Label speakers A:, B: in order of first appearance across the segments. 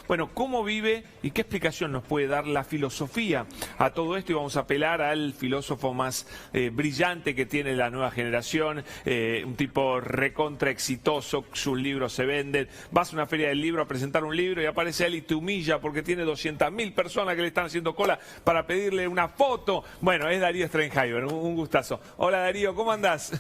A: Bueno, ¿cómo vive y qué explicación nos puede dar la filosofía a todo esto? Y vamos a apelar al filósofo más brillante que tiene la nueva generación, un tipo recontra exitoso, sus libros se venden. Vas a una feria del libro a presentar un libro y aparece él y te humilla porque tiene 200.000 personas que le están haciendo cola para pedirle una foto. Bueno, es Darío Strenheimer, un gustazo. Hola Darío, ¿cómo andás?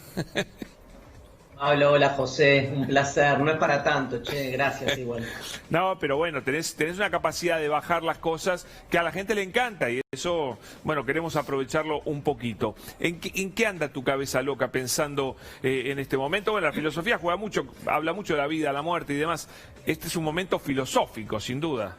B: Hola, hola José, un placer, no es para tanto, che, gracias igual.
A: No, pero bueno, tenés una capacidad de bajar las cosas que a la gente le encanta y eso, bueno, queremos aprovecharlo un poquito. ¿En qué anda tu cabeza loca pensando en este momento? Bueno, la filosofía juega mucho, habla mucho de la vida, la muerte y demás. Este es un momento filosófico, sin duda.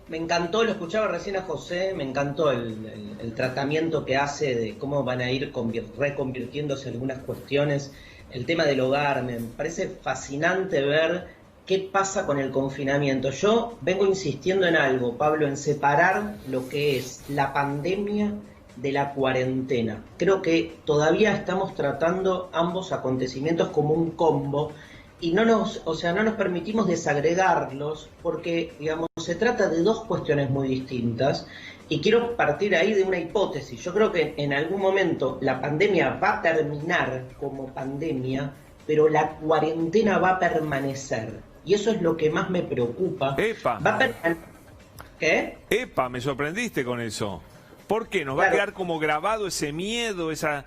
B: Me encantó, lo escuchaba recién a José, me encantó el tratamiento que hace de cómo van a ir reconvirtiéndose algunas cuestiones. El tema del hogar, me parece fascinante ver qué pasa con el confinamiento. Yo vengo insistiendo en algo, Pablo, en separar lo que es la pandemia de la cuarentena. Creo que todavía estamos tratando ambos acontecimientos como un combo y no nos permitimos desagregarlos porque, digamos, se trata de dos cuestiones muy distintas. Y quiero partir ahí de una hipótesis. Yo creo que en algún momento la pandemia va a terminar como pandemia, pero la cuarentena va a permanecer. Y eso es lo que más me preocupa.
A: ¡Epa!
B: Va a ¿Qué?
A: ¡Epa! Me sorprendiste con eso. ¿Por qué? ¿Nos va a quedar como grabado ese miedo, esa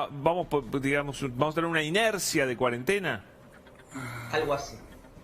A: vamos a tener una inercia de cuarentena?
B: Algo así.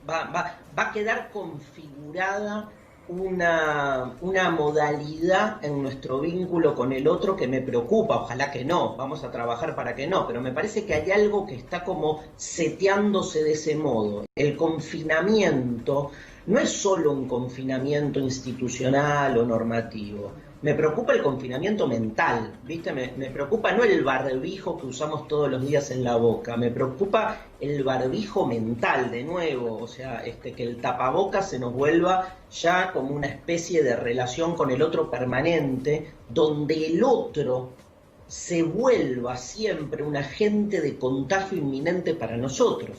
B: Va a quedar configurada una modalidad en nuestro vínculo con el otro que me preocupa. Ojalá que no, vamos a trabajar para que no, pero me parece que hay algo que está como seteándose de ese modo. El confinamiento no es solo un confinamiento institucional o normativo. Me preocupa el confinamiento mental, ¿viste? Me preocupa no el barbijo que usamos todos los días en la boca, me preocupa el barbijo mental, de nuevo, o sea, que el tapabocas se nos vuelva ya como una especie de relación con el otro permanente, donde el otro se vuelva siempre un agente de contagio inminente para nosotros.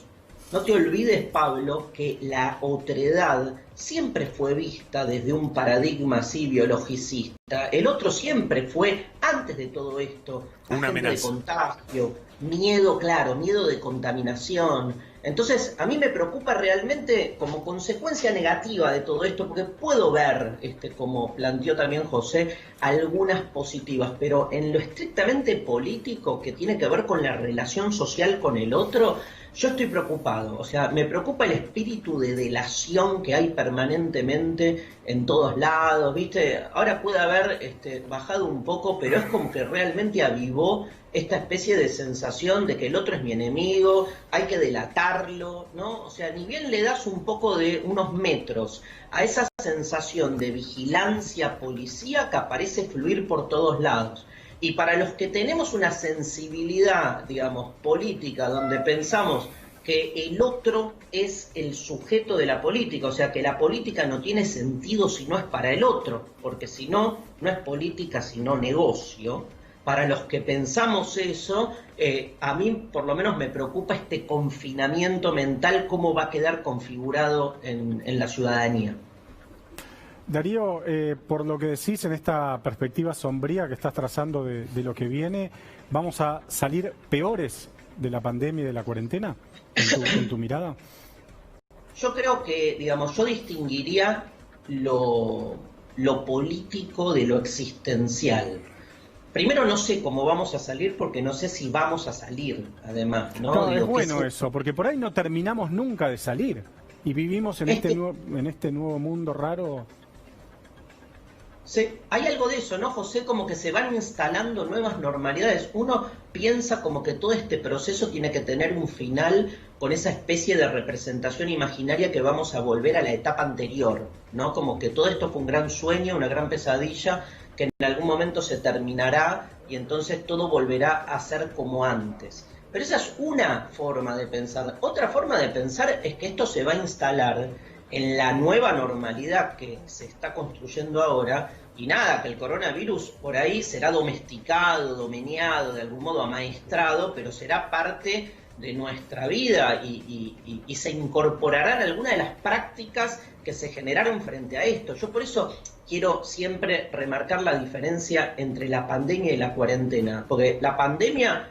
B: No te olvides, Pablo, que la otredad siempre fue vista desde un paradigma así biologicista. El otro siempre fue, antes de todo esto,
A: una amenaza
B: de contagio, miedo, claro, miedo de contaminación. Entonces, a mí me preocupa realmente como consecuencia negativa de todo esto, porque puedo ver, como planteó también José, algunas positivas, pero en lo estrictamente político, que tiene que ver con la relación social con el otro, yo estoy preocupado. O sea, me preocupa el espíritu de delación que hay permanentemente en todos lados, ¿viste? Ahora puede haber bajado un poco, pero es como que realmente avivó esta especie de sensación de que el otro es mi enemigo, hay que delatarlo, ¿no? O sea, ni bien le das un poco de unos metros a esa sensación de vigilancia policíaca, parece fluir por todos lados. Y para los que tenemos una sensibilidad, digamos, política, donde pensamos que el otro es el sujeto de la política, o sea, que la política no tiene sentido si no es para el otro, porque si no, no es política sino negocio. Para los que pensamos eso, a mí por lo menos me preocupa este confinamiento mental, cómo va a quedar configurado en la ciudadanía.
C: Darío, por lo que decís en esta perspectiva sombría que estás trazando de lo que viene, ¿vamos a salir peores de la pandemia y de la cuarentena en tu mirada?
B: Yo creo que, digamos, yo distinguiría lo político de lo existencial. Primero no sé cómo vamos a salir porque no sé si vamos a salir, además, ¿no?
C: No, es bueno eso, porque por ahí no terminamos nunca de salir y vivimos en este nuevo mundo raro.
B: Sí, hay algo de eso, ¿no, José? Como que se van instalando nuevas normalidades. Uno piensa como que todo este proceso tiene que tener un final con esa especie de representación imaginaria que vamos a volver a la etapa anterior, ¿no? Como que todo esto fue un gran sueño, una gran pesadilla, que en algún momento se terminará y entonces todo volverá a ser como antes. Pero esa es una forma de pensar. Otra forma de pensar es que esto se va a instalar en la nueva normalidad que se está construyendo ahora, y nada, que el coronavirus por ahí será domesticado, domeñado, de algún modo amaestrado, pero será parte de nuestra vida y se incorporarán algunas de las prácticas que se generaron frente a esto. Yo por eso quiero siempre remarcar la diferencia entre la pandemia y la cuarentena, porque la pandemia,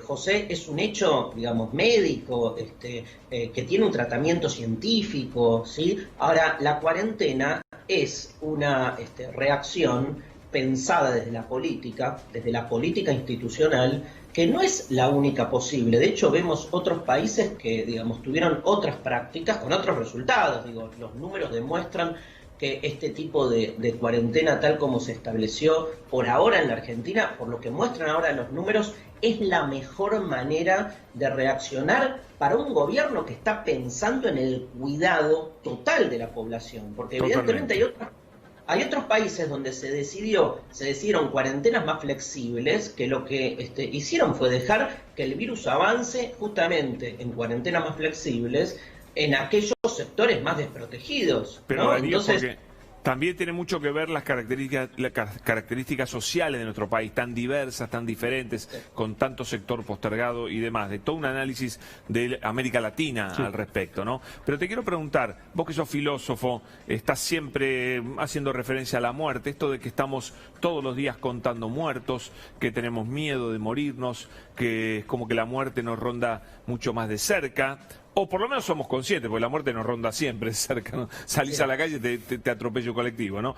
B: José, es un hecho, digamos, médico, que tiene un tratamiento científico, ¿sí? Ahora, la cuarentena es una reacción pensada desde la política institucional, que no es la única posible. De hecho, vemos otros países que, digamos, tuvieron otras prácticas con otros resultados. Digo, los números demuestran que este tipo de cuarentena, tal como se estableció por ahora en la Argentina, por lo que muestran ahora los números, es la mejor manera de reaccionar para un gobierno que está pensando en el cuidado total de la población. Porque evidentemente hay otros países donde se decidieron cuarentenas más flexibles, que lo que hicieron fue dejar que el virus avance justamente en cuarentenas más flexibles en aquellos sectores más desprotegidos.
A: Pero
B: ¿no?
A: Darío,
B: Entonces,
A: porque también tiene mucho que ver las características sociales de nuestro país, tan diversas, tan diferentes, con tanto sector postergado y demás, de todo un análisis de América Latina al respecto, ¿no? Pero te quiero preguntar, vos que sos filósofo, estás siempre haciendo referencia a la muerte, esto de que estamos todos los días contando muertos, que tenemos miedo de morirnos, que es como que la muerte nos ronda mucho más de cerca. O por lo menos somos conscientes, porque la muerte nos ronda siempre cerca, ¿no? Salís a la calle y te atropello colectivo, ¿no?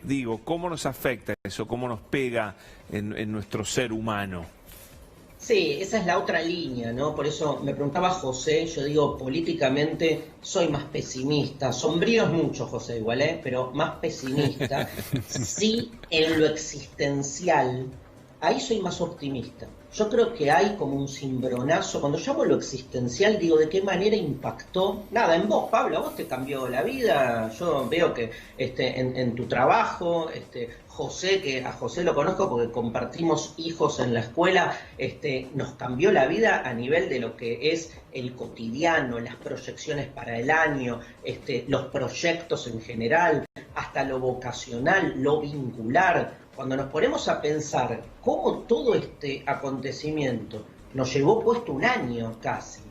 A: Digo, ¿cómo nos afecta eso? ¿Cómo nos pega en nuestro ser humano?
B: sí, esa es la otra línea, ¿no? Por eso me preguntaba José, yo digo, políticamente soy más pesimista. Sombrío es mucho, José, igual, pero más pesimista. Sí, en lo existencial, ahí soy más optimista. Yo creo que hay como un cimbronazo. Cuando llamo lo existencial, digo, ¿de qué manera impactó? Nada, en vos, Pablo, a vos te cambió la vida. Yo veo que en tu trabajo, José, que a José lo conozco porque compartimos hijos en la escuela, nos cambió la vida a nivel de lo que es el cotidiano, las proyecciones para el año, los proyectos en general, hasta lo vocacional, lo vincular. Cuando nos ponemos a pensar cómo todo este acontecimiento nos llevó puesto un año casi,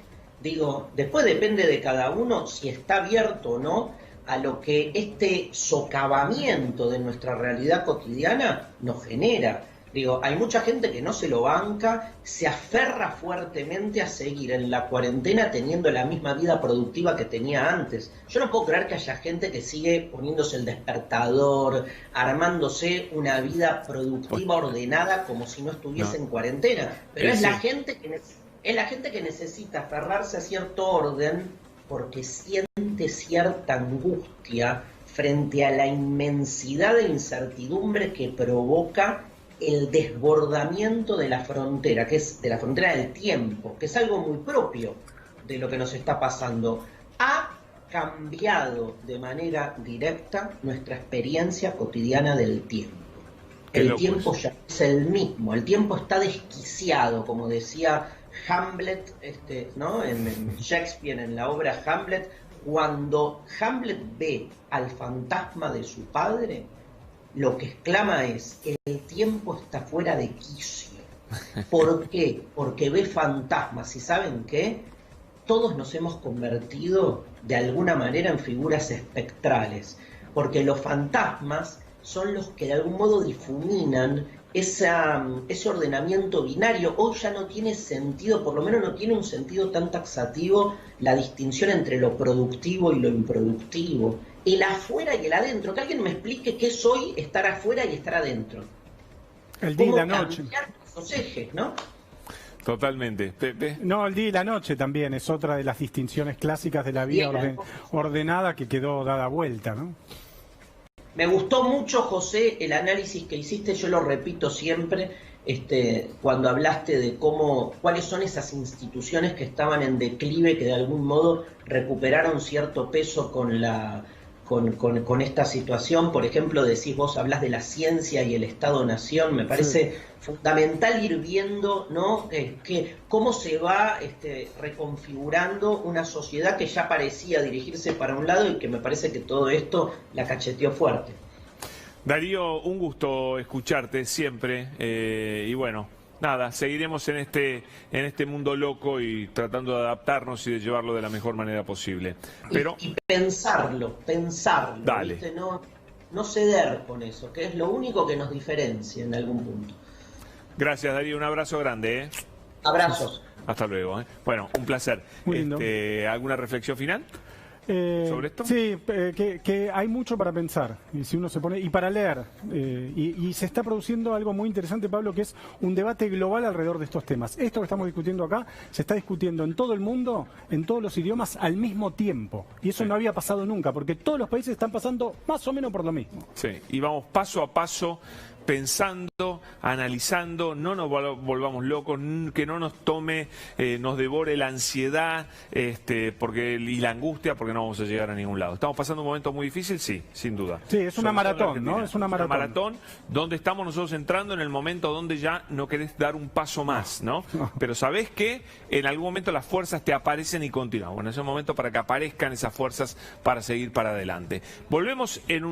B: digo, después depende de cada uno si está abierto o no a lo que este socavamiento de nuestra realidad cotidiana nos genera. Digo, hay mucha gente que no se lo banca, se aferra fuertemente a seguir en la cuarentena teniendo la misma vida productiva que tenía antes. Yo no puedo creer que haya gente que sigue poniéndose el despertador, armándose una vida productiva ordenada como si no estuviese en cuarentena. Pero es la gente que necesita aferrarse a cierto orden porque siente cierta angustia frente a la inmensidad de incertidumbre que provoca el desbordamiento de la frontera, que es de la frontera del tiempo, que es algo muy propio de lo que nos está pasando. Ha cambiado de manera directa nuestra experiencia cotidiana del tiempo. El tiempo ya es el mismo, el tiempo está desquiciado, como decía Hamlet, ¿no? en Shakespeare, en la obra Hamlet, cuando Hamlet ve al fantasma de su padre, lo que exclama es, el tiempo está fuera de quicio. ¿Por qué? Porque ve fantasmas. ¿Y saben qué? Todos nos hemos convertido de alguna manera en figuras espectrales, porque los fantasmas son los que de algún modo difuminan ese ordenamiento binario. Hoy ya no tiene sentido, por lo menos no tiene un sentido tan taxativo, la distinción entre lo productivo y lo improductivo. El afuera y el adentro. Que alguien me explique qué es hoy estar afuera y estar adentro.
C: El día y la noche.
B: Esos ejes, ¿no?
A: Totalmente. Pepe.
C: No, el día y la noche también es otra de las distinciones clásicas de la vida ordenada que quedó dada vuelta, ¿no?
B: Me gustó mucho, José, el análisis que hiciste, yo lo repito siempre, cuando hablaste de cuáles son esas instituciones que estaban en declive, que de algún modo recuperaron cierto peso con esta situación. Por ejemplo, decís vos, hablas de la ciencia y el Estado-Nación. Me parece fundamental ir viendo, ¿no? Cómo se va reconfigurando una sociedad que ya parecía dirigirse para un lado y que me parece que todo esto la cacheteó fuerte.
A: Darío, un gusto escucharte siempre y bueno, nada, seguiremos en este mundo loco y tratando de adaptarnos y de llevarlo de la mejor manera posible. Pero
B: y pensarlo,
A: dale.
B: ¿viste? No ceder con eso, que es lo único que nos diferencia en algún punto.
A: Gracias, Darío, un abrazo grande.
B: Abrazos.
A: Hasta luego. Bueno, un placer.
C: Muy lindo.
A: ¿Alguna reflexión final sobre esto?
C: Sí, que hay mucho para pensar, y si uno se pone, y para leer, y se está produciendo algo muy interesante, Pablo, que es un debate global alrededor de estos temas. Esto que estamos discutiendo acá se está discutiendo en todo el mundo, en todos los idiomas, al mismo tiempo, y eso no había pasado nunca, porque todos los países están pasando más o menos por lo mismo.
A: Sí, y vamos paso a paso, pensando, analizando, no nos volvamos locos, que no nos tome, nos devore la ansiedad y la angustia, porque no vamos a llegar a ningún lado. ¿Estamos pasando un momento muy difícil? Sí, sin duda.
C: Sí, es una maratón, ¿no? Es una
A: maratón donde estamos nosotros entrando en el momento donde ya no querés dar un paso más, ¿no? Pero sabés que en algún momento las fuerzas te aparecen y continúan. Bueno, es el momento para que aparezcan esas fuerzas para seguir para adelante. Volvemos en un